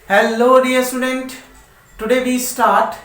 Hello dear student, today we start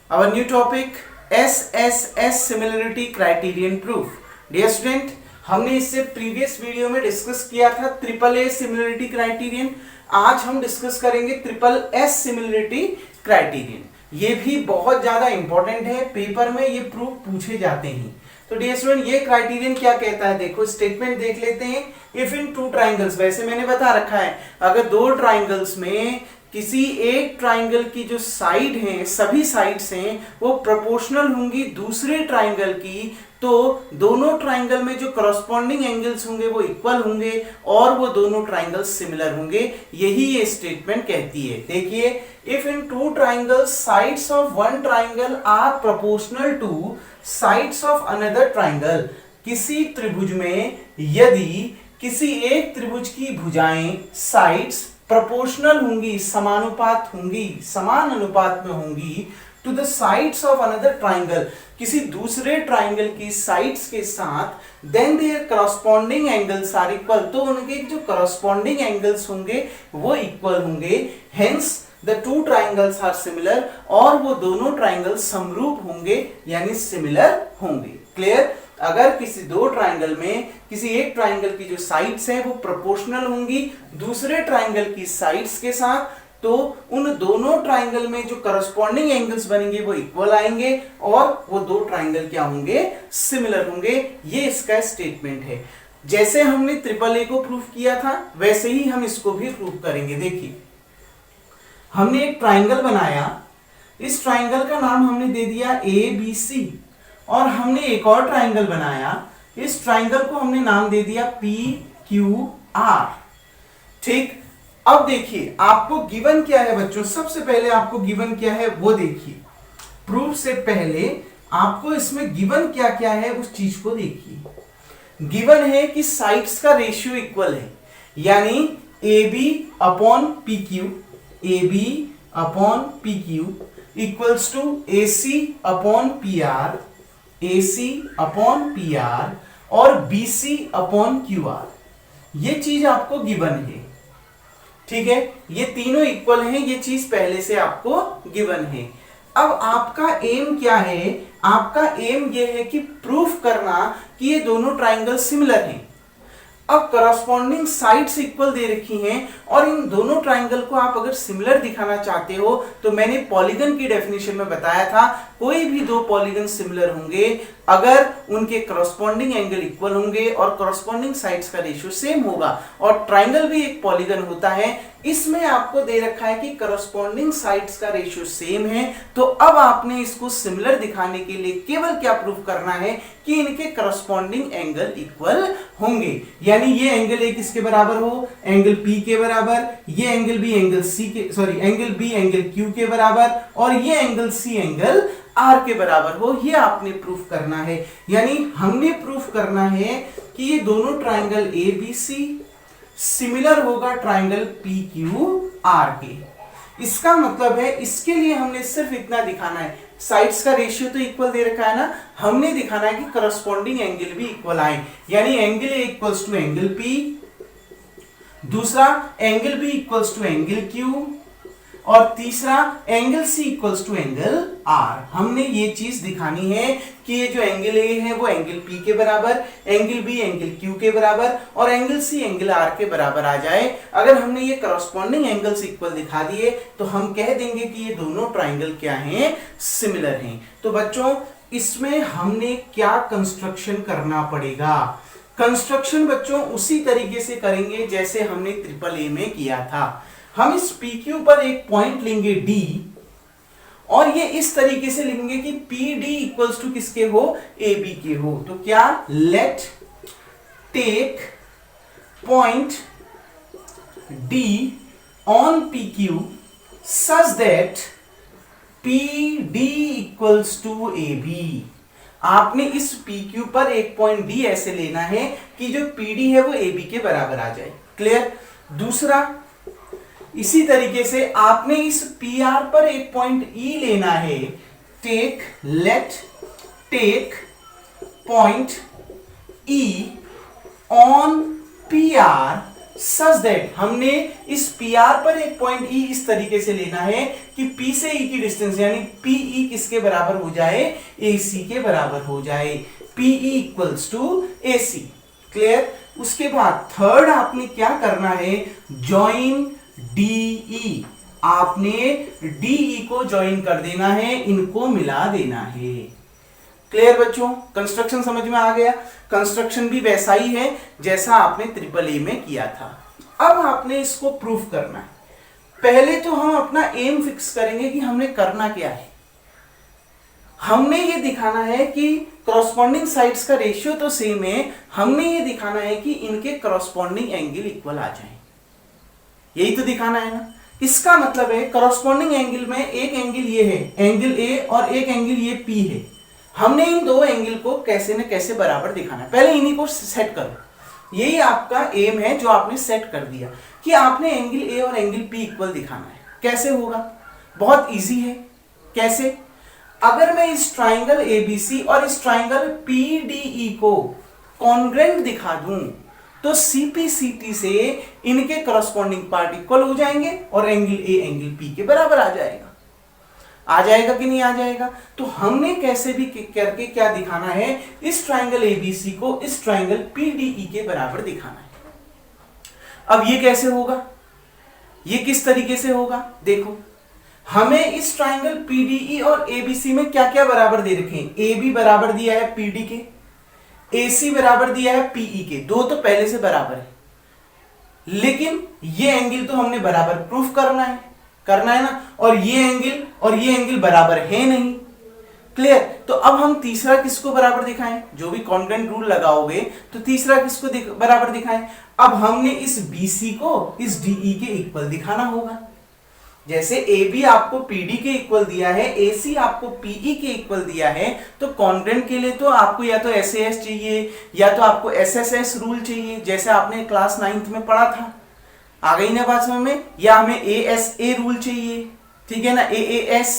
our new topic SSS Similarity Criterion Proof. Dear student, हमने इससे previous video में discuss किया था triple A similarity criterion. आज हम discuss करेंगे ट्रिपल एस सिमिलरिटी क्राइटेरियन. ये भी बहुत ज्यादा इंपॉर्टेंट है, पेपर में ये प्रूफ पूछे जाते हैं. तो डियर स्टूडेंट, ये क्राइटेरियन क्या कहता है, देखो स्टेटमेंट देख लेते हैं. इफ इन टू ट्राइंगल्स, वैसे मैंने बता रखा है, अगर दो ट्राइंगल्स में किसी एक ट्राइंगल की जो साइड हैं, सभी साइड्स हैं, वो प्रोपोर्शनल होंगी दूसरे ट्राइंगल की, तो दोनों ट्राइंगल में जो करस्पॉन्डिंग एंगल्स होंगे वो इक्वल होंगे और वो दोनों ट्राइंगल्स सिमिलर होंगे. यही ये स्टेटमेंट कहती है. देखिए, if in two triangles sides of one triangle are proportional to sides of another triangle, किसी त्रिभुज में यदि किसी एक त्रिभुज की भुजाएं साइड्स प्रोपोर्शनल होंगी, समानुपात होंगी, समान अनुपात में होंगी to the sides of another triangle, किसी दूसरे ट्राइंगल की साइड्स के साथ, then their corresponding angles are equal, तो उनके जो करस्पॉन्डिंग एंगल्स होंगे वो इक्वल होंगे. Hence the two triangles are similar, और वो दोनों ट्राइंगल समरूप होंगे यानी सिमिलर होंगे. क्लियर? अगर किसी दो ट्राइंगल में किसी एक ट्राइंगल की जो साइड्स हैं वो प्रोपोर्शनल होंगी दूसरे ट्राइंगल की साइड्स के साथ, तो उन दोनों ट्राइंगल में जो करस्पॉन्डिंग एंगल्स बनेंगे वो इक्वल आएंगे और वो दो ट्राइंगल क्या होंगे, सिमिलर होंगे. ये इसका स्टेटमेंट है. जैसे हमने ट्रिपल ए को प्रूफ किया था वैसे ही हम इसको भी प्रूफ करेंगे. देखिए, हमने एक ट्राइंगल बनाया, इस ट्राइंगल का नाम हमने दे दिया ए बी सी, और हमने एक और ट्राइंगल बनाया, इस ट्राइंगल को हमने नाम दे दिया पी क्यू आर. ठीक, अब देखिए आपको गिवन क्या है बच्चों, सबसे पहले आपको गिवन क्या है वो देखिए. प्रूफ से पहले आपको इसमें गिवन क्या क्या है उस चीज को देखिए. गिवन है कि साइड्स का रेशियो इक्वल है, यानी A B upon P Q, A B upon P Q equals to A C upon P R, A C upon P R और B C upon Q R. ये चीज आपको given है. ठीक है, ये तीनों इक्वल हैं, ये चीज पहले से आपको गिवन है. अब आपका एम क्या है, आपका एम ये है कि प्रूफ करना कि ये दोनों ट्राइंगल सिमिलर हैं. अब करस्पॉन्डिंग साइड्स इक्वल दे रखी हैं और इन दोनों ट्राइंगल को आप अगर सिमिलर दिखाना चाहते हो तो मैंने पॉलीगन की डेफिनेशन में बताया था, कोई भी दो पॉलीगन सिमिलर होंगे अगर उनके करस्पॉन्डिंग एंगल इक्वल होंगे और करस्पॉन्डिंग साइड्स का रेशियो सेम होगा. और ट्राइंगल भी एक पॉलीगन होता है, इसमें आपको दे रखा है कि करस्पॉन्डिंग साइड्स का रेशियो सेम है. तो अब आपने इसको सिमिलर दिखाने के लिए केवल क्या प्रूफ करना है कि इनके करस्पॉन्डिंग एंगल इक्वल होंगे, यानी ये एंगल ए किसके बराबर हो, एंगल पी के बराबर, ये एंगल बी एंगल सी के, sorry angle B angle Q के बराबर, और ये एंगल सी एंगल आर के बराबर हो. ये आपने प्रूफ करना है. यानी हमने प्रूफ करना है कि ये दोनों triangle A B C similar होगा ट्राइंगल पी क्यू आर के. इसका मतलब है इसके लिए हमने सिर्फ इतना दिखाना है, साइड्स का रेशियो तो इक्वल दे रखा है ना, हमने दिखाना है कि करस्पॉन्डिंग एंगल भी इक्वल आए, यानी angle A equals to angle P, दूसरा angle B equals to angle Q, और तीसरा angle C equals to angle R. हमने ये चीज दिखानी है कि ये जो एंगल ए है वो एंगल पी के बराबर, एंगल बी एंगल क्यू के बराबर और एंगल सी एंगल आर के बराबर आ जाए. अगर हमने ये करस्पॉन्डिंग एंगल्स इक्वल दिखा दिए तो हम कह देंगे कि ये दोनों ट्राइंगल क्या हैं, सिमिलर हैं. तो बच्चों, इसमें हमने क्या कंस्ट्रक्शन करना पड़ेगा, कंस्ट्रक्शन बच्चों उसी तरीके से करेंगे जैसे हमने ट्रिपल ए में किया था. हम इस PQ पर एक पॉइंट लेंगे D, और ये इस तरीके से लिखेंगे कि PD इक्वल्स टू किसके हो, AB के हो. तो क्या, let take point D on PQ such that PD equals to AB. आपने इस PQ पर एक पॉइंट D ऐसे लेना है कि जो PD है वो AB के बराबर आ जाए. क्लियर? दूसरा, इसी तरीके से आपने इस PR पर एक पॉइंट E लेना है. Let take point E on PR such that हमने इस PR पर एक पॉइंट E इस तरीके से लेना है कि P से E की डिस्टेंस यानी PE किसके बराबर हो जाए, AC के बराबर हो जाए, PE equals to AC। Clear. उसके बाद थर्ड आपने क्या करना है, ज्वाइन DE, आपने DE को ज्वाइन कर देना है, इनको मिला देना है। क्लियर बच्चों, कंस्ट्रक्शन समझ में आ गया। कंस्ट्रक्शन भी वैसा ही है जैसा आपने ट्रिपल ए में किया था। अब आपने इसको प्रूफ करना है। पहले तो हम अपना एम फिक्स करेंगे कि हमने करना क्या है। हमने ये दिखाना है कि कॉरस्पॉन्डिंग साइड्स का रेशियो तो सेम है, हमने ये दिखाना है कि इनके कॉरस्पॉन्डिंग एंगल इक्वल आ जाए, यही तो दिखाना है ना। इसका मतलब है कॉरस्पॉन्डिंग एंगल में एक एंगल ये है, एंगल ए, और एक एंगल ये पी है। हमने इन दो एंगल को कैसे न कैसे बराबर दिखाना है, पहले इन्हीं को सेट करो। यही आपका एम है जो आपने सेट कर दिया कि आपने एंगल ए और एंगल पी इक्वल दिखाना है। कैसे होगा, बहुत इजी है। कैसे, अगर मैं इस ट्राइंगल एबीसी और इस ट्राइंगल पीडीई को कॉन्ग्रेंट दिखा दूं तो सीपीसीटी से इनके करस्पॉन्डिंग पार्ट इक्वल हो जाएंगे और एंगल ए एंगल पी के बराबर आ जाएगा। आ जाएगा कि नहीं आ जाएगा। तो हमने कैसे भी करके क्या दिखाना है, इस ट्राइंगल एबीसी को इस ट्राइंगल पीडीई के बराबर दिखाना है। अब ये कैसे होगा, ये किस तरीके से होगा, देखो हमें इस ट्राइंगल पीडीई और एबीसी में क्या क्या बराबर दे रखे हैं। ए बी बराबर दिया है पीडी के, AC बराबर दिया है PE के, दो तो पहले से बराबर है, लेकिन ये एंगल तो हमने बराबर प्रूफ करना है ना, और ये एंगल बराबर है नहीं। क्लियर। तो अब हम तीसरा किसको बराबर दिखाएं, जो भी कॉन्ग्रुएंट रूल लगाओगे तो तीसरा किसको बराबर दिखाएं। अब हमने इस BC को इस DE के इक्वल दिखाना होगा। जैसे AB आपको PD के इक्वल दिया है, AC आपको PE के इक्वल दिया है, तो कॉन्ग्रुएंट के लिए तो आपको या तो SAS चाहिए या तो आपको SSS रूल चाहिए, जैसे आपने क्लास 9th में पढ़ा था। आ गई ना बात समझ में, या हमें ASA रूल चाहिए, ठीक है ना, AAS,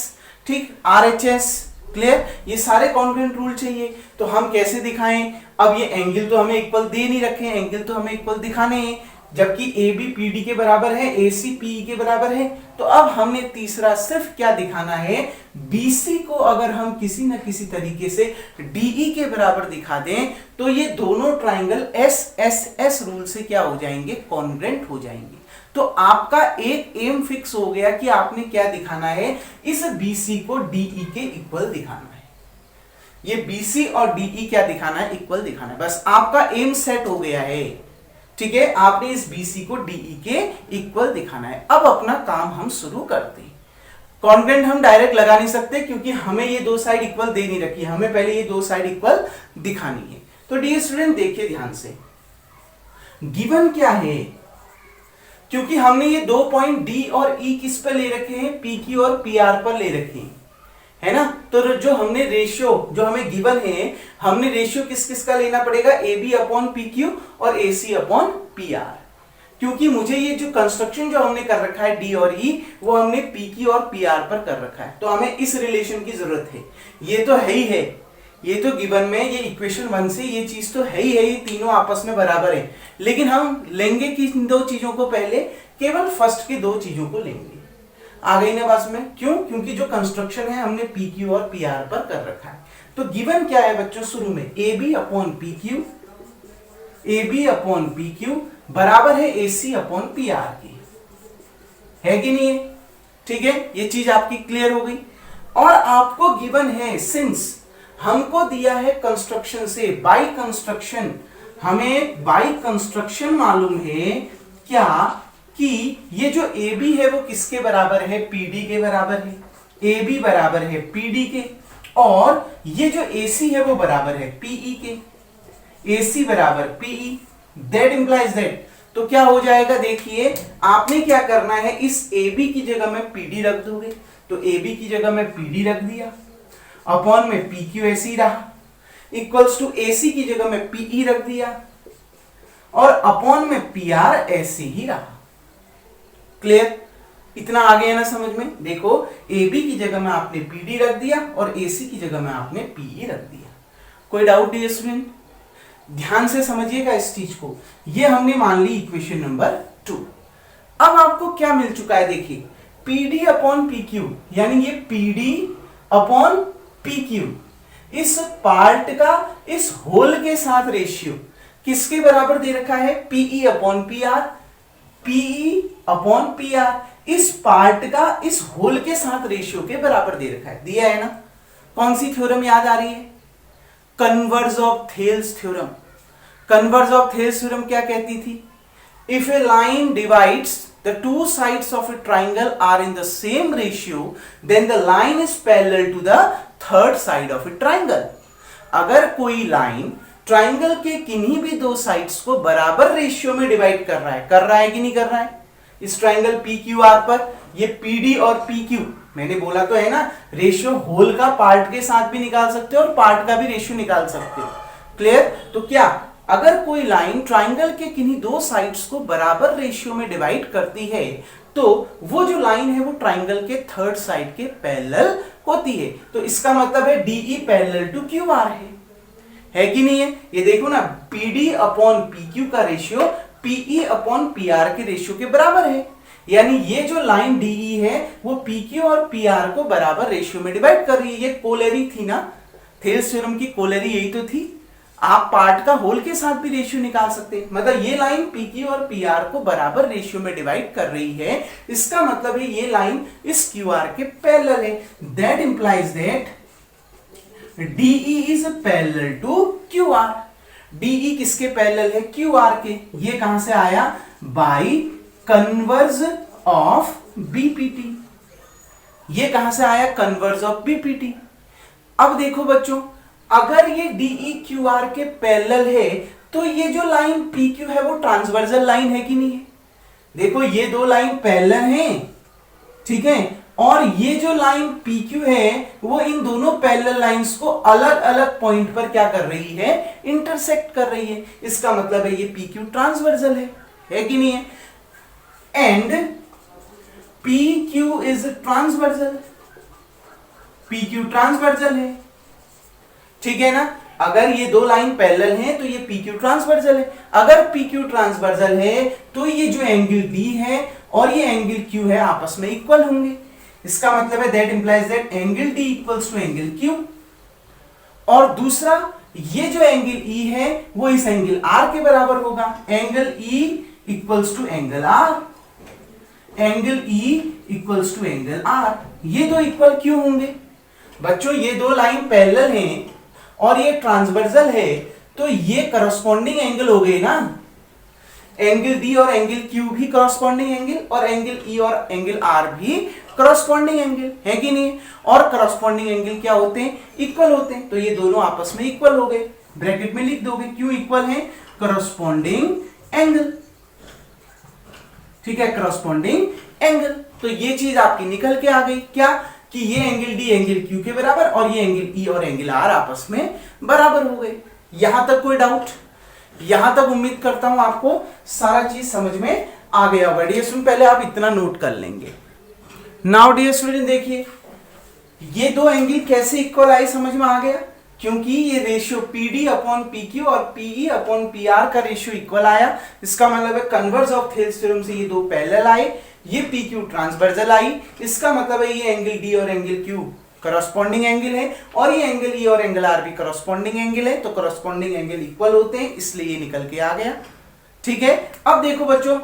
ठीक, RHS। क्लियर। ये सारे कॉन्ग्रुएंट रूल चाहिए। तो हम कैसे दिखाएं, अब ये एंगल तो हमें इक्वल दे नहीं रखे, एंगल तो हमें इक्वल दिखाने हैं, जबकि AB PD के बराबर है, AC PE के बराबर है। तो अब हमने तीसरा सिर्फ क्या दिखाना है, BC को अगर हम किसी न किसी तरीके से DE के बराबर दिखा दें तो ये दोनों ट्राइंगल SSS रूल से क्या हो जाएंगे, कॉन्ग्रुएंट हो जाएंगे। तो आपका एक एम फिक्स हो गया कि आपने क्या दिखाना है, इस BC को DE के इक्वल दिखाना है। ये BC और DE क्या दिखाना है, इक्वल दिखाना है। बस आपका एम सेट हो गया है, ठीक है। आपने इस BC को DE के इक्वल दिखाना है। अब अपना काम हम शुरू करते हैं। कॉन्ग्रुएंट हम डायरेक्ट लगा नहीं सकते क्योंकि हमें ये दो साइड इक्वल दे नहीं रखी, हमें पहले ये दो साइड इक्वल दिखानी है। तो डियर स्टूडेंट देखिए ध्यान से, गिवन क्या है, क्योंकि हमने ये दो पॉइंट D और E किस पर ले रखे हैं, PQ और PR पर ले रखे हैं, है ना। तो जो हमने रेशियो जो हमें गिवन है, हमने रेशियो किस किस का लेना पड़ेगा, AB अपॉन PQ और AC अपॉन PR। क्योंकि मुझे ये जो कंस्ट्रक्शन जो हमने कर रखा है D और E, वो हमने PQ और PR पर कर रखा है, तो हमें इस रिलेशन की जरूरत है। ये तो है ही है, ये तो गिवन में ये इक्वेशन 1 से ये चीज तो है ही है, ये तीनों आपस में बराबर है। लेकिन हम लेंगे किन दो चीजों को, पहले केवल फर्स्ट की दो चीजों को लेंगे। आ गई ना बात में, क्यों, क्योंकि जो कंस्ट्रक्शन है हमने PQ और PR पर कर रखा है। तो गिवन क्या है बच्चों, शुरू में AB अपॉन PQ बराबर है AC अपॉन PR की, है कि नहीं है, ठीक है। ये चीज आपकी क्लियर हो गई। और आपको गिवन है, सिंस हमको दिया है कंस्ट्रक्शन से, बाय कंस्ट्रक्शन, हमें बाय कंस्ट्रक्शन मालूम है क्या कि ये जो AB है वो किसके बराबर है, PD के बराबर है। AB बराबर है PD के, और ये जो AC है वो बराबर है PE के, AC बराबर PE। दैट इंप्लाइज दैट, तो क्या हो जाएगा, देखिए आपने क्या करना है, इस AB की जगह में PD रख दोगे, तो AB की जगह में PD रख दिया, अपॉन में PQ ऐसे ही रहा, इक्वल्स टू AC की जगह में PE रख दिया, और अपॉन में PR ऐसे ही रहा। क्लियर, इतना आ गया ना समझ में। देखो AB की जगह में आपने PD रख दिया और AC की जगह में आपने PE रख दिया। कोई डाउट डियर स्टूडेंट। ध्यान से समझिएगा इस चीज को। ये हमने मान ली इक्वेशन नंबर 2। अब आपको क्या मिल चुका है, देखिए पीडी अपॉन पी क्यू, यानी ये पीडी अपॉन पी क्यू, इस पार्ट का इस होल के साथ रेशियो किसके बराबर दे रखा है, PE upon P R, PE upon P R, इस पार्ट का इस होल के साथ रेशियो के बराबर दे रखा है, दिया है ना। कौन सी थ्योरम याद आ रही है, converse of Thales theorem. Converse of Thales theorem क्या कहती थी, if A line divides the two sides of a triangle are in the same ratio, then the line is parallel to the third side of a triangle। अगर कोई line triangle के किन्हीं भी दो sides को बराबर रेशियो में divide कर रहा है कि नहीं कर रहा है, इस ट्राइंगल पी क्यू आर पर, ये पी डी और पी क्यू, मैंने बोला तो है ना, रेशियो होल का पार्ट के साथ भी निकाल सकते हो और पार्ट का भी रेशियो निकाल सकते हो, क्लियर। तो क्या, अगर कोई लाइन ट्राइंगल के किन्हीं दो साइड्स को बराबर रेशियो में डिवाइड करती है तो वो जो लाइन है वो ट्राइंगल के थर्ड साइड के पैरेलल होती है। तो इसका मतलब है DE parallel to Q R है कि नहीं है। ये देखो ना, पीडी अपॉन पी क्यू का ratio PE upon P R के रेशियो के बराबर है, यानी ये जो लाइन डीई है वो पी क्यू और पी आर को बराबर रेशियो में डिवाइड कर रही है। ये कोलेरी थी ना, थेल्स थ्योरम की कोलेरी यही तो थी। आप पार्ट का होल के साथ भी रेशियो निकाल सकते हैं, मतलब ये लाइन पी क्यू और पी आर को बराबर रेशियो में डिवाइड कर रही है, इसका मतलब है ये लाइन इस क्यू आर के पैरेलल है। That implies that DE is parallel to Q R. DE किसके पैरेलल है, क्यू आर के। ये कहां से आया, बाई कन्वर्ज ऑफ बीपीटी। ये कहां से आया, कन्वर्ज ऑफ बीपीटी। अब देखो बच्चों, अगर ये डीई क्यू आर के पैरेलल है तो ये जो लाइन पी क्यू है वो ट्रांसवर्सल लाइन है कि नहीं है। देखो ये दो लाइन पैरेलल हैं, ठीक है, और ये जो लाइन पी क्यू है वो इन दोनों पैरेलल लाइंस को अलग अलग पॉइंट पर क्या कर रही है, इंटरसेक्ट कर रही है। इसका मतलब है ये पी क्यू ट्रांसवर्सल है कि नहीं है। And P Q is transversal, P Q transversal है, ठीक है ना। अगर ये दो लाइन पैरेलल हैं तो ये PQ ट्रांसवर्सल है। अगर PQ ट्रांसवर्सल है तो ये जो एंगल D है और ये एंगल Q है आपस में इक्वल होंगे। इसका मतलब है that implies that angle D equals to angle Q। और दूसरा, ये जो एंगल E है वो इस एंगल R के बराबर होगा। Angle E equals to angle R, angle E equals to angle R। ये दो इक्वल क्यों होंगे बच्चों, ये दो लाइन पैरेलल हैं और ये ट्रांसवर्सल है, तो ये करस्पॉन्डिंग एंगल हो गए ना। एंगल डी और एंगल क्यू भी करस्पॉन्डिंग एंगल और एंगल ई और एंगल आर भी करस्पॉन्डिंग एंगल है कि नहीं। और करस्पॉन्डिंग एंगल क्या होते हैं, इक्वल होते हैं, तो ये दोनों आपस में इक्वल हो गए। ब्रैकेट में लिख दोगे क्यों इक्वल है, करस्पॉन्डिंग एंगल, ठीक है, करस्पॉन्डिंग एंगल। तो ये चीज आपकी निकल के आ गई क्या, कि ये एंगल डी एंगल क्यू के बराबर और ये एंगल ई और एंगल आर आपस में बराबर हो गए। यहां तक कोई डाउट, यहां तक उम्मीद करता हूं आपको सारा चीज समझ में आ गया होगा। डियर स्टूडेंट, पहले आप इतना नोट कर लेंगे। नाउ डियर स्टूडेंट देखिए, ये दो एंगल कैसे इक्वल आए समझ में आ गया, क्योंकि ये रेशियो पीडी अपॉन पीक्यू और पीई अपॉन पीआर का रेशियो इक्वल आया। इसका मतलब है कन्वर्ज ऑफ थेल्स थ्योरम से ये दो पैरेलल आए, ये PQ ट्रांसवर्सल आई। इसका मतलब है ये एंगल D और एंगल Q करस्पॉन्डिंग एंगल है और ये एंगल E और एंगल R भी करस्पॉन्डिंग एंगल है, तो करस्पॉन्डिंग एंगल इक्वल होते हैं, इसलिए ये निकल के आ गया, ठीक है। अब देखो बच्चों,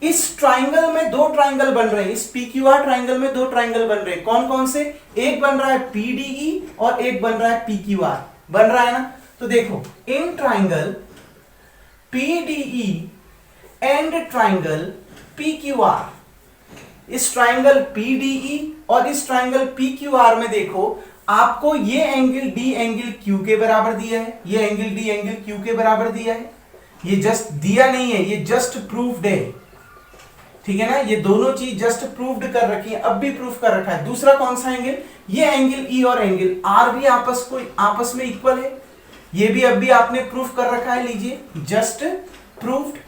इस ट्राइंगल में दो ट्राइंगल बन रहे हैं, इस PQR ट्राइंगल में दो ट्राइंगल बन रहे हैं। कौन कौन से, एक बन रहा है PDE और एक बन रहा है PQR, बन रहा है ना। तो देखो, in triangle PDE and triangle PQR, इस ट्राइंगल PDE और इस ट्राइंगल PQR में देखो, आपको ये एंगल D एंगल Q के बराबर दिया है, ये एंगल D एंगल Q के बराबर दिया है। ये जस्ट दिया नहीं है, ये जस्ट प्रूव्ड है, ठीक है ना। ये दोनों चीज जस्ट प्रूव्ड कर रखी है, अब भी प्रूफ कर रखा है। दूसरा कौन सा एंगल, ये एंगल E और एंगल R भी आपस में इक्वल है, ये भी अब भी आपने प्रूफ कर रखा है। लीजिए, जस्ट प्रूव्ड।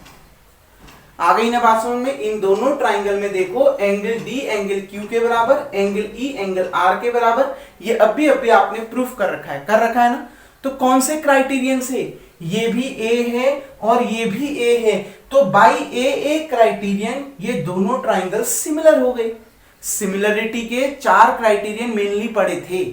आ गई ना बात समझ में। इन दोनों ट्राइंगल में देखो, एंगल D एंगल Q के बराबर, एंगल E एंगल R के बराबर, ये अब भी आपने प्रूफ कर रखा है ना। तो कौन से क्राइटेरियन से, ये भी ए है और ये भी ए है, तो बाई ए क्राइटेरियन ये दोनों ट्राइंगल सिमिलर हो गए। सिमिलरिटी के 4 क्राइटेरियन मेनली पढ़े थे।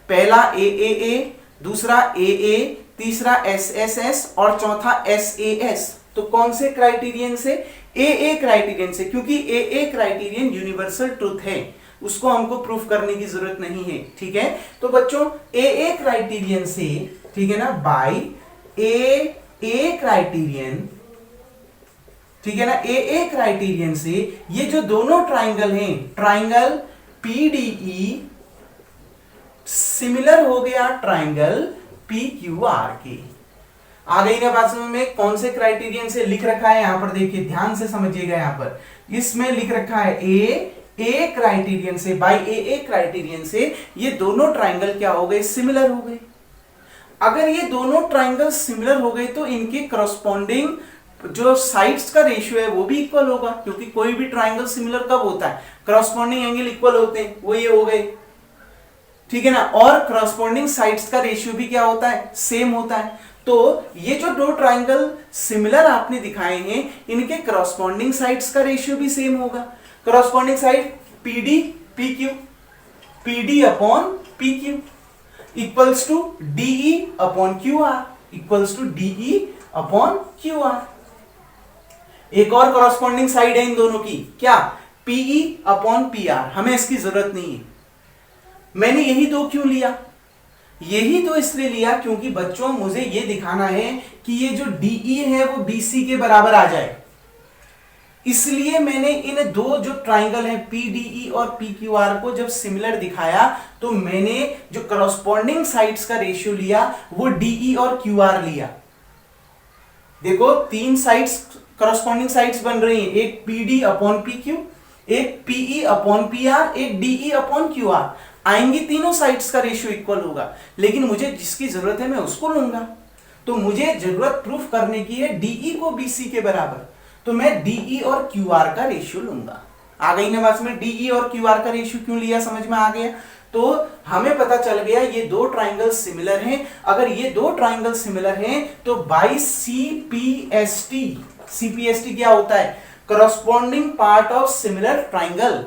पहला ए, दूसरा ए, तीसरा एस और चौथा एस। तो कौन से क्राइटेरियन से? ए क्राइटेरियन से, क्योंकि ए क्राइटेरियन यूनिवर्सल ट्रूथ है, उसको हमको प्रूफ करने की जरूरत नहीं है। ठीक है, तो बच्चों ए क्राइटेरियन से, ठीक है ना, बाई ए क्राइटेरियन, ठीक है ना, ए क्राइटेरियन से ये जो दोनों ट्राइंगल हैं, ट्राइंगल पीडीई सिमिलर हो गया ट्राइंगल पीक्यूआर के। आ गई ना बात समझ में? कौन से क्राइटेरियन से लिख रखा है यहां पर, देखिए ध्यान से समझिएगा। यहां पर इसमें लिख रखा है ए क्राइटेरियन से, बाय ए क्राइटेरियन से ये दोनों ट्राइंगल क्या हो गए? सिमिलर हो गए। अगर ये दोनों ट्राइंगल सिमिलर हो गए तो इनके करस्पॉन्डिंग जो साइड्स का रेशियो है वो भी इक्वल होगा, क्योंकि कोई भी ट्राइंगल सिमिलर कब होता है? करस्पॉन्डिंग एंगल इक्वल होते हैं, वो ये हो गए। ठीक है ना, और करस्पॉन्डिंग साइड्स का रेशियो भी क्या होता है? सेम होता है। तो ये जो दो ट्राइंगल सिमिलर आपने दिखाए हैं, इनके करस्पॉन्डिंग साइड्स का रेशियो भी सेम होगा। Corresponding side PD PQ, PD upon PQ equals to DE upon QR, equals to DE upon QR. एक और करस्पॉन्डिंग साइड है इन दोनों की, क्या? PE upon PR. हमें इसकी जरूरत नहीं है। मैंने यही दो क्यों लिया? यही तो इसलिए लिया क्योंकि बच्चों मुझे ये दिखाना है कि ये जो डीई है वो बीसी के बराबर आ जाए। इसलिए मैंने इन दो जो ट्राइंगल है पीडीई और पीक्यूआर को जब सिमिलर दिखाया तो मैंने जो करस्पॉन्डिंग साइड्स का रेशियो लिया वो डीई और क्यूआर लिया। देखो 3 साइड्स करस्पॉन्डिंग साइड्स बन रही हैं, एक पीडी अपॉन पीक्यू, एक पीई अपॉन पीआर, एक डीई अपॉन क्यूआर। आएंगी तीनों साइड्स का रेशियो इक्वल होगा, लेकिन मुझे जिसकी जरूरत है मैं उसको लूंगा। तो मुझे जरूरत प्रूफ करने की है डीई को बीसी के बराबर, तो मैं डीई और क्यूआर का रेशियो लूंगा। आ गई ना बात में? डीई और क्यूआर का रेशियो क्यों लिया समझ में आ गया? तो हमें पता चल गया ये दो ट्राइंगल सिमिलर हैं। अगर ये दो ट्राइंगल सिमिलर हैं तो बाई सीपीएसटी, सीपीएसटी क्या होता है? Corresponding part of similar triangle.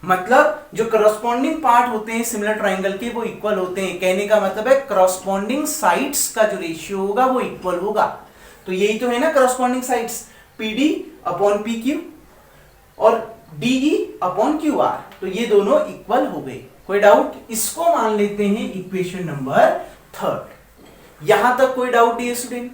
मतलब जो करस्पॉन्डिंग पार्ट होते हैं सिमिलर ट्राइंगल के वो इक्वल होते हैं। कहने का मतलब है करस्पॉन्डिंग साइड्स का जो रेशियो होगा वो इक्वल होगा। तो यही तो है ना corresponding sides, PD upon PQ और डीई अपॉन क्यूआर। तो ये दोनों इक्वल हो गए। कोई डाउट? इसको मान लेते हैं इक्वेशन नंबर 3। यहां तक कोई डाउट नहीं है स्टूडेंट?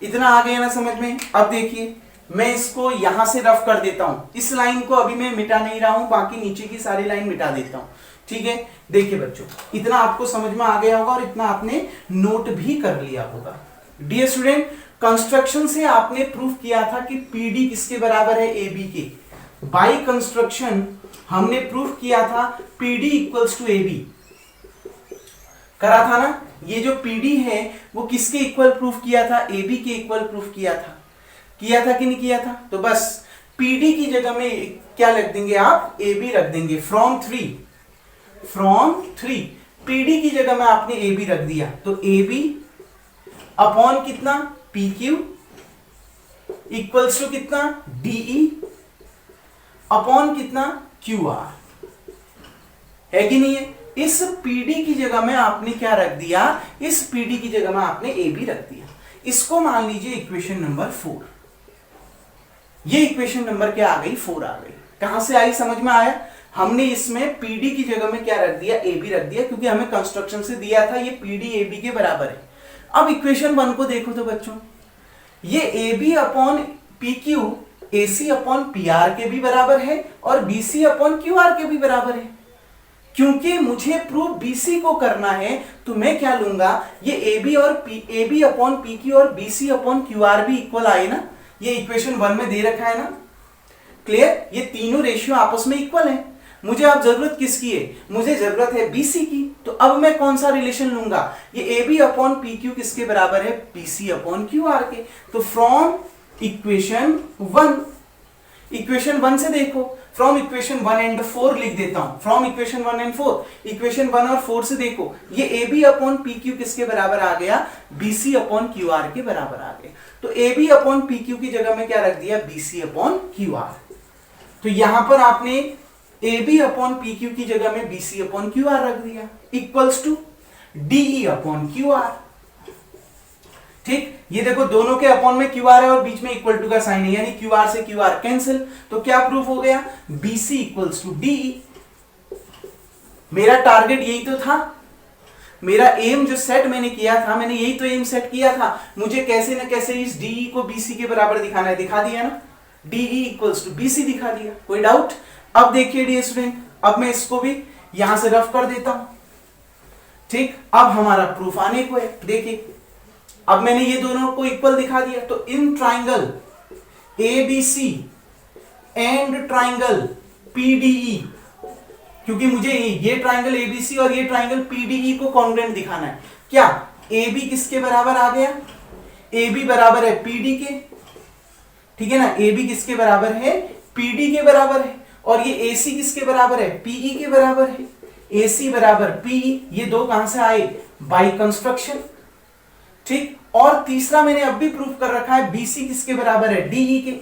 इतना आ गया ना समझ में? अब देखिए मैं इसको यहां से रफ कर देता हूं। इस लाइन को अभी मैं मिटा नहीं रहा हूं, बाकी नीचे की सारी लाइन मिटा देता हूं। ठीक है, देखिए बच्चों इतना आपको समझ में आ गया होगा और इतना आपने नोट भी कर लिया होगा। डियर स्टूडेंट, कंस्ट्रक्शन से आपने प्रूफ किया था कि पीडी किसके बराबर है? एबी के। बाय कंस्ट्रक्शन हमने प्रूफ किया था पीडी इक्वल्स टू एबी, करा था ना? ये जो पीडी है वो किसके इक्वल प्रूफ किया था? एबी के इक्वल प्रूफ किया था। किया था कि नहीं किया था? तो बस पीडी की जगह में क्या रख देंगे आप? एबी रख देंगे। फ्रॉम 3 पीडी की जगह में आपने एबी रख दिया, तो एबी अपॉन कितना? पीक्यू इक्वल्स टू कितना? डीई अपॉन कितना? क्यूआर। है कि नहीं है? इस पीडी की जगह में आपने क्या रख दिया? इस पीडी की जगह में आपने एबी रख दिया। इसको मान लीजिए इक्वेशन नंबर 4। ये इक्वेशन नंबर क्या आ गई? 4 आ गई। कहां से आई समझ में आया? हमने इसमें पीडी की जगह में क्या रख दिया? एबी रख दिया, क्योंकि हमें कंस्ट्रक्शन से दिया था ये पीडी एबी के बराबर है। अब इक्वेशन 1 को देखो तो बच्चों, ये AB upon PQ AC upon PR के भी बराबर है और बीसी अपॉन क्यूआर के भी बराबर है। क्योंकि मुझे प्रूफ बीसी को करना है तो मैं क्या लूंगा? ये एबी और एबी अपॉन पीक्यू और बीसी अपॉन क्यूआर भी इक्वल आए ना? ये इक्वेशन 1 में दे रखा है ना? क्लियर? ये तीनों रेशियो आपस में इक्वल है। मुझे अब जरूरत किसकी है? मुझे जरूरत है बीसी की। तो अब मैं कौन सा रिलेशन लूंगा? ये एबी अपॉन पीक्यू किसके बराबर है? बीसी अपॉन क्यूआर के। तो फ्रॉम इक्वेशन 1, इक्वेशन 1 से देखो, फ्रॉम इक्वेशन 1 एंड 4 लिख देता हूं, फ्रॉम इक्वेशन 1 एंड 4, इक्वेशन 1 और 4 से देखो, ये A B upon P Q किसके बराबर आ गया, B C upon Q R के बराबर आ गया। तो A B upon P Q की जगह में क्या रख दिया, B C upon Q R. तो यहां पर आपने A B upon P Q की जगह में B C upon Q R रख दिया, equals to DE upon Q R. ठीक, ये देखो दोनों के अपॉन में क्यू आर है और बीच में इक्वल टू का साइन है, यानी क्यू आर से क्यू आर कैंसिल। तो क्या प्रूफ हो गया, B C equals to DE. मेरा टारगेट यही तो था, मेरा एम जो सेट मैंने किया था, मैंने यही तो एम सेट किया था, मुझे कैसे ना कैसे इस डीई को बीसी के बराबर दिखाना है, दिखा दिया ना, डीई इक्वल्स टू बीसी दिखा दिया। कोई डाउट? अब देखिए डियर स्टूडेंट, अब मैं इसको भी यहां से रफ कर देता हूं। ठीक, अब हमारा प्रूफ आने को है। देखिए अब मैंने ये दोनों को इक्वल दिखा दिया, तो in triangle ABC and triangle PDE, क्योंकि मुझे ये ट्राइंगल एबीसी और ये ट्राइंगल पीडीई को कॉन्ग्रुएंट दिखाना है। क्या AB किसके बराबर आ गया, AB बराबर है PD के, ठीक है ना, AB किसके बराबर है, PD के बराबर है, और ये AC किसके बराबर है, PE के बराबर है। AC बराबर PE, ये दो कहां से आए, बाय कंस्ट्रक्शन। ठीक, और तीसरा मैंने अब भी प्रूफ कर रखा है, BC किसके बराबर है, DE के,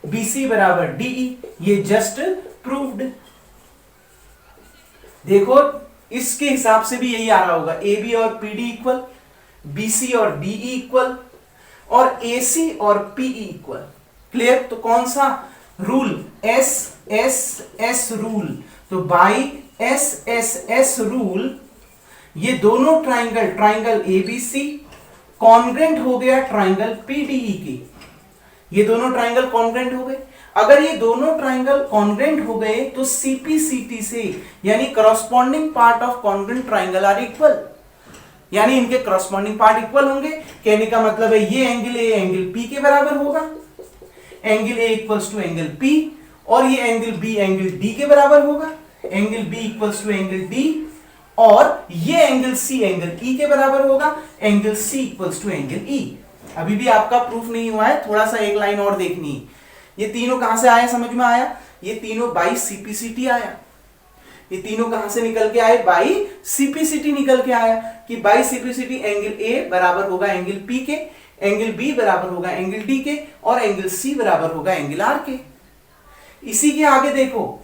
BC बराबर DE, ये जस्ट प्रूव्ड। देखो इसके हिसाब से भी यही आ रहा होगा, AB और PD इक्वल, BC और DE इक्वल, और AC और PE इक्वल। क्लियर? तो कौन सा रूल, SSS रूल। तो बाय SSS रूल ये दोनों ट्राइंगल, ट्राइंगल ABC कॉन्ग्रुएंट हो गया ट्राइंगल PDE के, ये दोनों ट्राइंगल कॉन्ग्रुएंट हो गए। अगर ये दोनों ट्राइंगल कॉन्ग्रुएंट हो गए तो CPCT से, यानी corresponding part of congruent triangle are equal, यानी इनके करस्पॉन्डिंग पार्ट इक्वल होंगे। कहने का मतलब है ये एंगल A एंगल P के बराबर होगा, angle A equals to angle P, और ये एंगल B एंगल D के बराबर होगा, angle B equals to angle D, और ये एंगल C एंगल E के बराबर होगा, angle C equals to angle E। अभी भी आपका प्रूफ नहीं हुआ है, थोड़ा सा एक लाइन और देखनी है। ये तीनों कहां से आया, समझ में आया, ये तीनों बाई CPCT आया, ये तीनों कहां से निकल के आए, बाई CPCT निकल के आया, कि बाई CPCT एंगल A बराबर होगा एंगल P के, एंगल B बराबर होगा एंगल D के, और एंगल C बराबर होगा एंगल R के। इसी के आगे देखो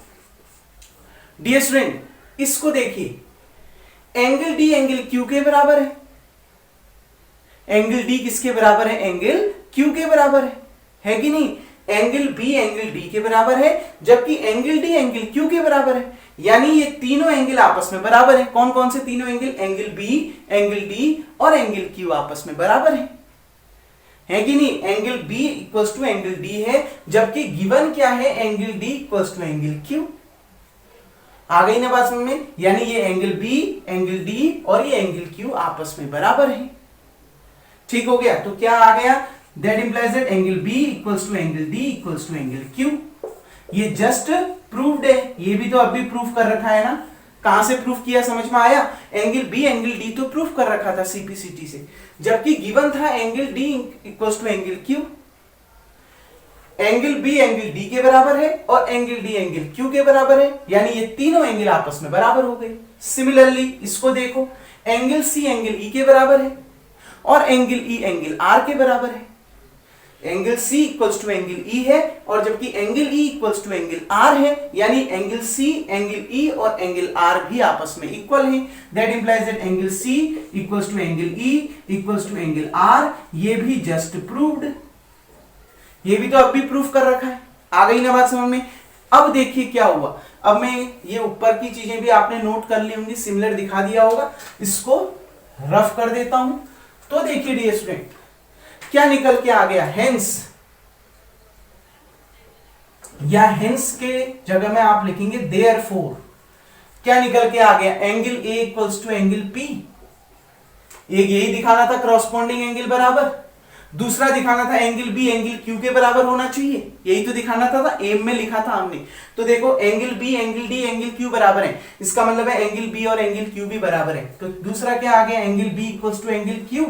डियर स्टूडेंट, इसको देखिए, एंगल D एंगल Q के बराबर है, एंगल D किसके बराबर है, एंगल Q के बराबर है कि नहीं, एंगल B एंगल D के बराबर है, जबकि एंगल D एंगल Q के बराबर है, यानी ये तीनों एंगल आपस में बराबर है। कौन कौन से तीनों angle, angle B angle D और एंगल Q आपस में बराबर है कि नहीं, angle B equals to angle D है, जबकि गिवन क्या है, angle D equals to angle Q। आ गई ना बात समझ में, यानी ये एंगल B एंगल D और ये एंगल Q आपस में बराबर है। ठीक हो गया, तो क्या आ गया, that implies that angle B equals to angle D equals to angle Q। ये जस्ट प्रूव्ड है, ये भी तो अभी प्रूफ कर रखा है ना, कहां से प्रूफ किया, समझ में आया, एंगल B एंगल D तो प्रूफ कर रखा था CPCT से, जबकि गिवन था angle D equals to angle Q। Angle B angle D के बराबर है और एंगल D एंगल Q के बराबर है, यानी ये तीनों एंगल आपस में बराबर हो गए। सिमिलरली इसको देखो, एंगल C एंगल E के बराबर है और एंगल E एंगल R के बराबर है, angle C equals to angle E है, और जबकि angle E equals to angle R है, यानी एंगल C एंगल E और एंगल R भी आपस में इक्वल है। That implies that angle C equals to angle E equals to angle R, ये भी जस्ट प्रूव्ड, ये भी तो अब भी प्रूफ कर रखा है। आ गई ना बात समझ में। अब देखिए क्या हुआ, अब मैं ये ऊपर की चीजें भी आपने नोट कर ली होंगी, सिमिलर दिखा दिया होगा, इसको रफ कर देता हूं। तो देखिए डियर स्टूडेंट, क्या निकल के आ गया, हेंस, या हेंस के जगह में आप लिखेंगे देयरफॉर। क्या निकल के आ गया, angle A equals to angle P। एक यही दिखाना था क्रॉसपॉन्डिंग एंगल बराबर, दूसरा दिखाना था एंगल B एंगल Q के बराबर होना चाहिए, यही तो दिखाना था एम में लिखा था हमने। तो देखो angle B angle D angle Q बराबर है, इसका मतलब है एंगल B और एंगल Q भी बराबर है। तो दूसरा क्या आ गया, angle B equals to angle Q।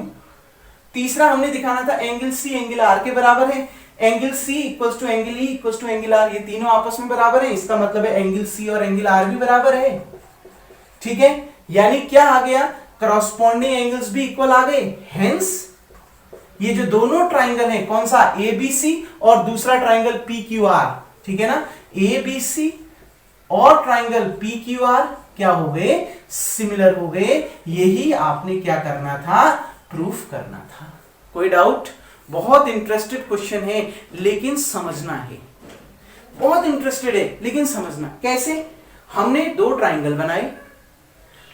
तीसरा हमने दिखाना था एंगल C एंगल R के बराबर है, angle C equals to angle E equals to angle R, ये तीनों आपस में बराबर है, इसका मतलब है एंगल सी और एंगल आर भी बराबर है। ठीक है, यानी क्या आ गया, करस्पॉन्डिंग एंगल्स भी इक्वल आ गए। हेंस ये जो दोनों ट्राइंगल है, कौन सा, एबीसी और दूसरा ट्राइंगल पी क्यू आर, ठीक है ना, एबीसी और ट्राइंगल पी क्यू आर क्या हो गए, सिमिलर हो गए। यही आपने क्या करना था, प्रूफ करना था। कोई डाउट? बहुत इंटरेस्टेड क्वेश्चन है लेकिन समझना है, बहुत इंटरेस्टेड है लेकिन समझना कैसे। हमने दो ट्राइंगल बनाए,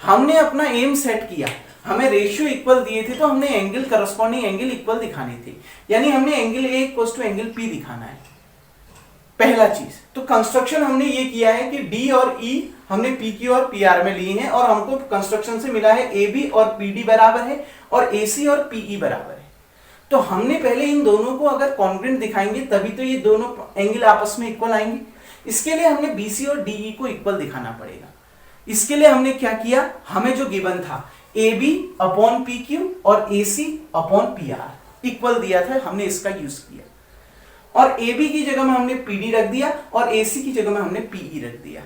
हमने अपना एम सेट किया, हमें रेशियो इक्वल दिए थे तो हमने एंगल, करस्पॉन्डिंग एंगल इक्वल दिखाने थे, यानी हमने angle A equals to angle P दिखाना है, पहला चीज। तो कंस्ट्रक्शन हमने ये किया है कि डी और ई हमने पी क्यू और पी आर में लिए हैं और हमको कंस्ट्रक्शन से मिला है ए बी और पी डी बराबर है और ए सी और पीई बराबर है। तो हमने पहले इन दोनों को अगर कॉन्ग्रुएंट दिखाएंगे तभी तो ये दोनों एंगल आपस में इक्वल आएंगे। इसके लिए हमने बीसी और डीई को इक्वल दिखाना पड़ेगा। इसके लिए हमने क्या किया, हमें जो गिवन था A B upon P Q और A C upon P R equal दिया था, हमने इसका यूज किया और ए बी की जगह में हमने पी डी रख दिया और ए सी की जगह में हमने पीई रख दिया।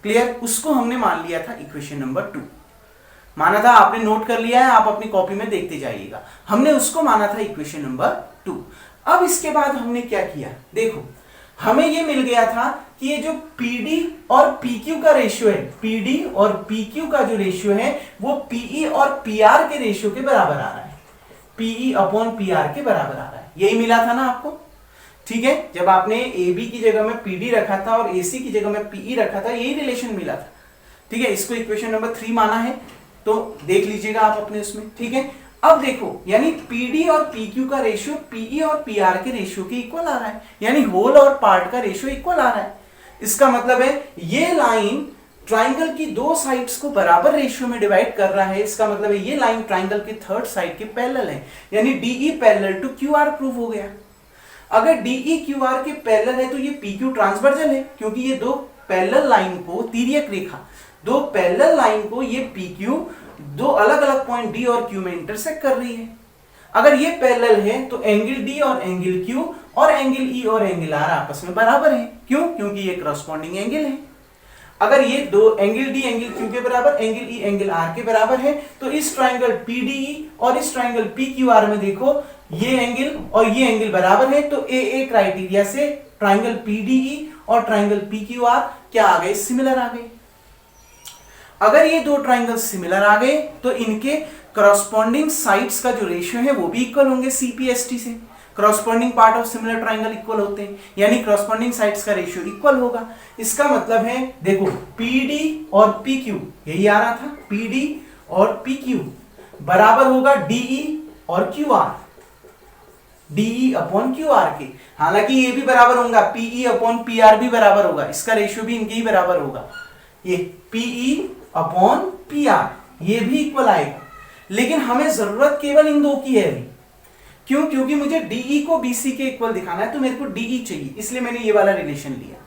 क्लियर? उसको हमने मान लिया था इक्वेशन नंबर 2, माना था, आपने नोट कर लिया है, आप अपनी कॉपी में देखते जाइएगा। हमने उसको माना था इक्वेशन नंबर 2। अब इसके बाद हमने क्या किया, देखो हमें ये मिल गया था कि ये जो PD और PQ का रेशियो है, PD और PQ का जो रेशियो है वो PE और PR के रेशियो के बराबर आ रहा है, PE अपॉन PR के बराबर आ रहा है। यही मिला था ना आपको? ठीक है, जब आपने AB की जगह में PD रखा था और AC की जगह में PE रखा था, यही रिलेशन मिला था। ठीक है, इसको इक्वेशन नंबर 3 माना है, तो देख लीजिएगा आप अपने उसमें। ठीक है, अब देखो यानी PD और PQ का रेशियो PE और PR के रेशियो के इक्वल आ रहा है, यानी होल और पार्ट का रेशियो इक्वल आ रहा है। इसका मतलब है ये लाइन ट्राइंगल की दो साइड्स को बराबर रेशियो में डिवाइड कर रहा है। इसका मतलब है ये लाइन ट्राइंगल के थर्ड साइड के पैरेलल है, यानी DE parallel to QR prove हो गया। अगर DE QR के पैरेलल है तो ये PQ ट्रांसवर्जल है, क्योंकि ये दो पैरेलल लाइन को, तिर्यक रेखा, दो पैरेलल लाइन को ये PQ दो अलग अलग पॉइंट D और Q में इंटरसेक्ट कर रही है। अगर ये पैरेलल है तो एंगल D और एंगल Q और एंगल E और एंगल R आपस में बराबर है। क्यों? क्योंकि ये करस्पॉन्डिंग एंगल है। अगर ये दो एंगल D एंगल Q के बराबर, एंगल E एंगल R के बराबर है, तो इस ट्राइंगल PDE और इस ट्राइंगल PQR में देखो ये एंगल और ये एंगल बराबर है, तो AA क्राइटेरिया से ट्राइंगल PDE और ट्राइंगल PQR क्या आ गए, सिमिलर आ गए। अगर ये दो ट्राइंगल सिमिलर आ गए तो इनके करस्पॉन्डिंग साइड्स का जो रेशियो है वो भी इक्वल होंगे CPST से। Corresponding part of similar triangle equal होते हैं, यानी करस्पॉन्डिंग साइड्स का रेशियो इक्वल होगा। इसका मतलब है देखो PD और PQ, यही आ रहा था, PD और PQ बराबर होगा DE और QR, DE अपॉन QR के। हालांकि ये भी बराबर होगा, PE अपॉन PR भी बराबर होगा, इसका रेशियो भी इनके ही बराबर होगा, ये PE अपॉन PR ये भी इक्वल आएगा। लेकिन हमें जरूरत केवल इन दो की है अभी। क्यों? क्योंकि मुझे DE को BC के इक्वल दिखाना है, तो मेरे को DE चाहिए, इसलिए मैंने ये वाला रिलेशन लिया।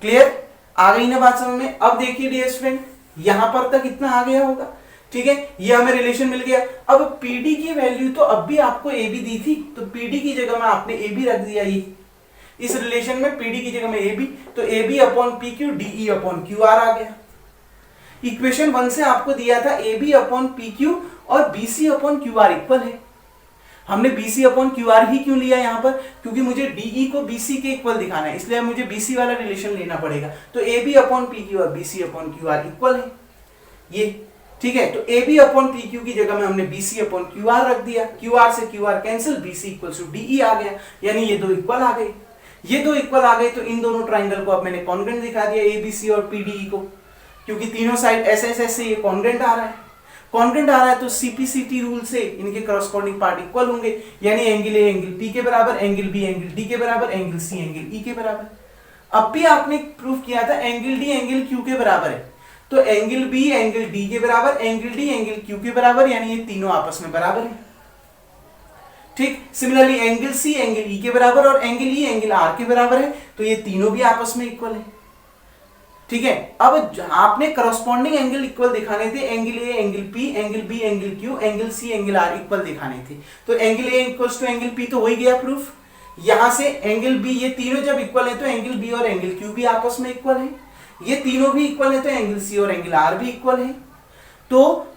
क्लियर? आ गई ना बात समझ में? अब देखिए डियर स्टूडेंट, यहां पर तक इतना आ गया होगा। ठीक है, ये हमें रिलेशन मिल गया। अब PD की वैल्यू तो अब भी आपको AB दी थी, तो PD की जगह में आपने AB रख दिया। ये इस रिलेशन में PD की जगह में AB, तो AB upon PQ DE upon QR आ गया। इक्वेशन 1 से आपको दिया था AB अपॉन PQ और BC अपॉन QR इक्वल है। हमने BC अपॉन QR ही क्यों लिया यहाँ पर? क्योंकि मुझे DE को BC के इक्वल दिखाना है, इसलिए मुझे BC वाला रिलेशन लेना पड़ेगा। तो AB अपॉन PQ और BC अपॉन QR इक्वल है ये। ठीक है, तो AB अपॉन PQ की जगह में हमने BC अपॉन QR रख दिया। QR से QR cancel, BC equals to DE आ गया, यानी ये दो इक्वल आ गए। ये दो इक्वल आ गए तो इन दोनों ट्राइंगल को अब मैंने कॉन्ग्रुएंट दिखा दिया, ABC और PDE को, क्योंकि तीनों साइड SSS से ये कॉन्ग्रुएंट आ रहा है। कॉन्ग्रुएंट आ रहा है तो CPCT रूल से इनके करस्पॉन्डिंग पार्ट इक्वल होंगे, यानी एंगल A एंगल P के बराबर, एंगल B एंगल D के बराबर, एंगल C एंगल E के बराबर। अब भी आपने प्रूफ किया था एंगल D एंगल Q के बराबर है, तो एंगल B एंगल D के बराबर, एंगल D एंगल Q के बराबर, यानी ये तीनों आपस में बराबर है। ठीक, similarly angle C angle E के बराबर और एंगल E एंगल R के बराबर है, तो ये तीनों भी आपस में इक्वल है। ठीक है, अब आपने करस्पॉन्डिंग एंगल इक्वल दिखाने थे, angle A angle P angle B angle Q angle C angle R equal दिखाने थे। तो angle A equals to angle P तो हो ही गया प्रूफ। यहां से एंगल बी, ये तीनों जब इक्वल है तो एंगल बी और एंगल क्यू भी आपस में इक्वल है, ये तीनों भी इक्वल है तो एंगल सी और एंगल आर भी इक्वल है। तो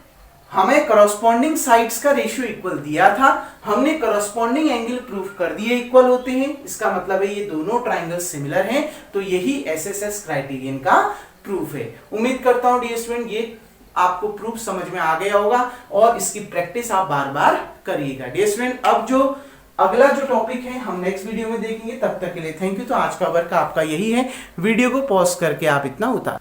हमें करस्पॉन्डिंग साइड्स का रेशियो इक्वल दिया था, हमने करस्पॉन्डिंग एंगल प्रूफ कर दिए इक्वल होते हैं, इसका मतलब है ये दोनों ट्राइंगल सिमिलर हैं, तो यही एसएसएस क्राइटेरियन का प्रूफ है। उम्मीद करता हूं डियर स्टूडेंट ये आपको प्रूफ समझ में आ गया होगा और इसकी प्रैक्टिस आप बार बार करिएगा। डियर स्टूडेंट अब जो अगला जो टॉपिक है हम नेक्स्ट वीडियो में देखेंगे, तब तक के लिए थैंक यू। तो आज का वर्क आपका यही है, वीडियो को पॉज करके आप इतना उतार